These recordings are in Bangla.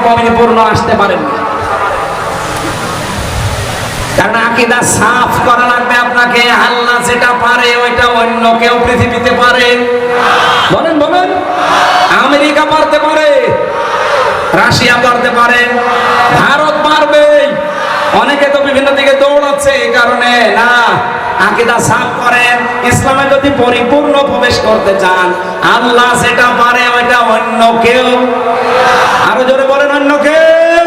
পরিপূর্ণ আসতে পারেন না। কারণ আকীদা সাফ করা লাগবে আপনাকে। আল্লাহ যেটা পারে ওইটা অন্য কেউ পৃথিবীতে পারে? বলেন বলেন। আমেরিকা পারতে পারে, রাশিয়া পারতে পারে, ভারত পারবে। অনেকে তো বিভিন্ন দিকে দৌড়াচ্ছে এই কারণে না। আকীদা সাফ করেন। ইসলামে যদি পরিপূর্ণ প্রবেশ করতে চান, আল্লাহ যেটা পারে ওইটা অন্য কেউ, আরো জোরে বলেন, অন্য কেউ।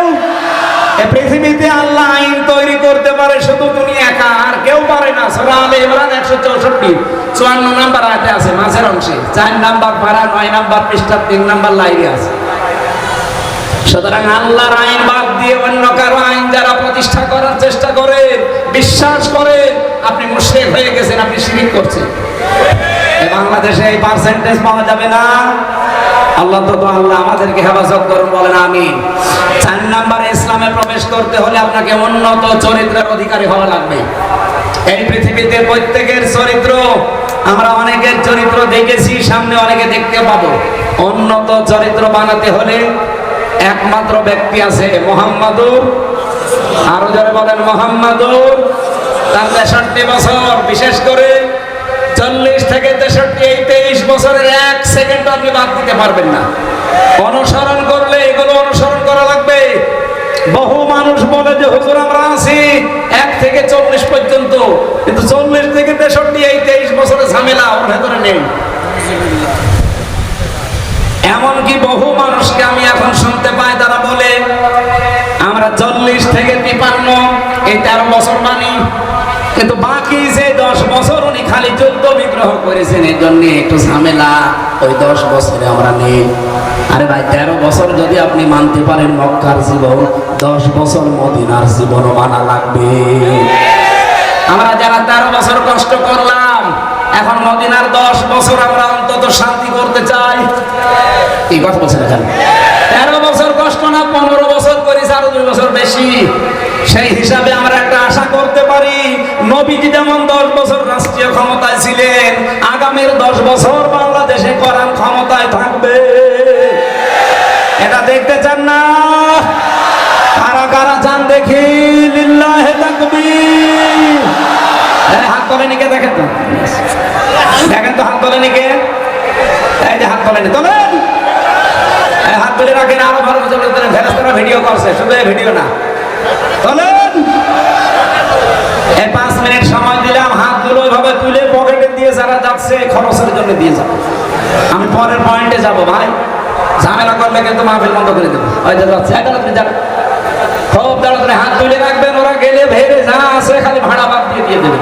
এই পৃথিবীতে আল্লাহ আইন তৈরি করতে পারে শুধু তুমি একা, আর কেউ পারে না। সূরা আলে ইমরান 164 54 নাম্বার আয়াতে আছে, মাঝের অংশে 4 নাম্বার পারা 9 নাম্বার পৃষ্ঠা 3 নাম্বার লাইনে আছে। সুতরাং আল্লাহর আইন বাদ দিয়ে অন্য কারো আইন যারা প্রতিষ্ঠা করার চেষ্টা করে, বিশ্বাস করে, আপনি মুশরিক হয়ে গেছেন, আপনি শিরক করছেন। বাংলাদেশে এই পার্সেন্টেজ পাওয়া যাবে না। আল্লাহ আমাদেরকে হেফাজত করুন, বলেন আমিন। 4 নাম্বারে ইসলামে প্রবেশ করতে হলে আপনাকে উন্নত চরিত্রের অধিকারী হওয়া লাগবে। এই পৃথিবীতে প্রত্যেকের চরিত্র, আমরা অনেকের চরিত্র দেখেছি, সামনে অনেকে দেখতে পাবো। উন্নত চরিত্র বানাতে হলে একমাত্র ব্যক্তি আছে, মুহাম্মাদুর, আরো জোরে বলেন মুহাম্মাদুর। তার 63 বছর, বিশেষ করে 40 থেকে 63 এই 23 বছরের 1 সেকেন্ড আপনি বাদ দিতে পারবেন না। অনুসরণ করলে এগুলো অনুসরণ করা লাগবে। বহু মানুষ বলে যে হুজুর আমরা আছি 1 থেকে 40 পর্যন্ত, কিন্তু 40 থেকে 63 এই 23 বছরের ঝামেলা ওর ভেতরে নেই। এমনকি বহু মানুষকে আমি এখন শুনতে পাই, তারা বলে আমরা 40 থেকে 53 এই 13 বছর মানি, কিন্তু বাকি যে 10 বছর উনি খালি যুদ্ধ বিগ্রহ করেছেন, এই জন্য একটু ঝামেলা, ওই 10 বছরে আমরা নেই। আরে ভাই, 13 বছর যদি আপনি মানতে পারেন মক্কার জীবন, 10 বছর মদিনার জীবনও মানা লাগবে। আমরা যারা 13 বছর কষ্ট করলাম, এখন মদিনার 10 বছর আমরা অন্তত শান্তি করতে চাই। এই কথা বলছেন এখানে 13 বছর কষ্ট না, 15 বছর করি, আরো 2 বছর বেশি। সেই হিসাবে আমরা একটা আশা করতে পারি, নবীজি যেমন 10 বছর রাষ্ট্রীয় ক্ষমতায় ছিলেন, আগামীর 10 বছর বাংলাদেশে কোরআন ক্ষমতায় থাকবে। এটা দেখতে চান না? কারা কারা চান দেখি? লিল্লাহি তাকবীর। হাত তোলেনি কে? দেখেন তো, দেখেন তো হাত তোলেনি কে? এই যে হাত তোলেনি, তোলেন। হাত তুলে রাখেন, আরো ভালো ফেরেশতারা ভিডিও করছে, শুধু এই ভিডিও না, তোলেন। এই 5 মিনিট সময় দিলাম, হাতগুলো ওইভাবে তুলে পকেটে দিয়ে যারা যাচ্ছে খরচের জন্য দিয়ে যাবে। আমি পরের পয়েন্টে যাব ভাই, ঝামেলা করলে কিন্তু মাহফিল বন্ধ করে দেবো। ওই যে যাচ্ছে, খুব তাড়াতাড়ি হাত তুলে রাখবেন, ওরা গেলে ভেড়ে যা আছে খালি ভাড়া বাদ দিয়ে দেবেন।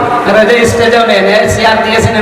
স্টেজেও নেন, চেয়ার দিয়েছেন।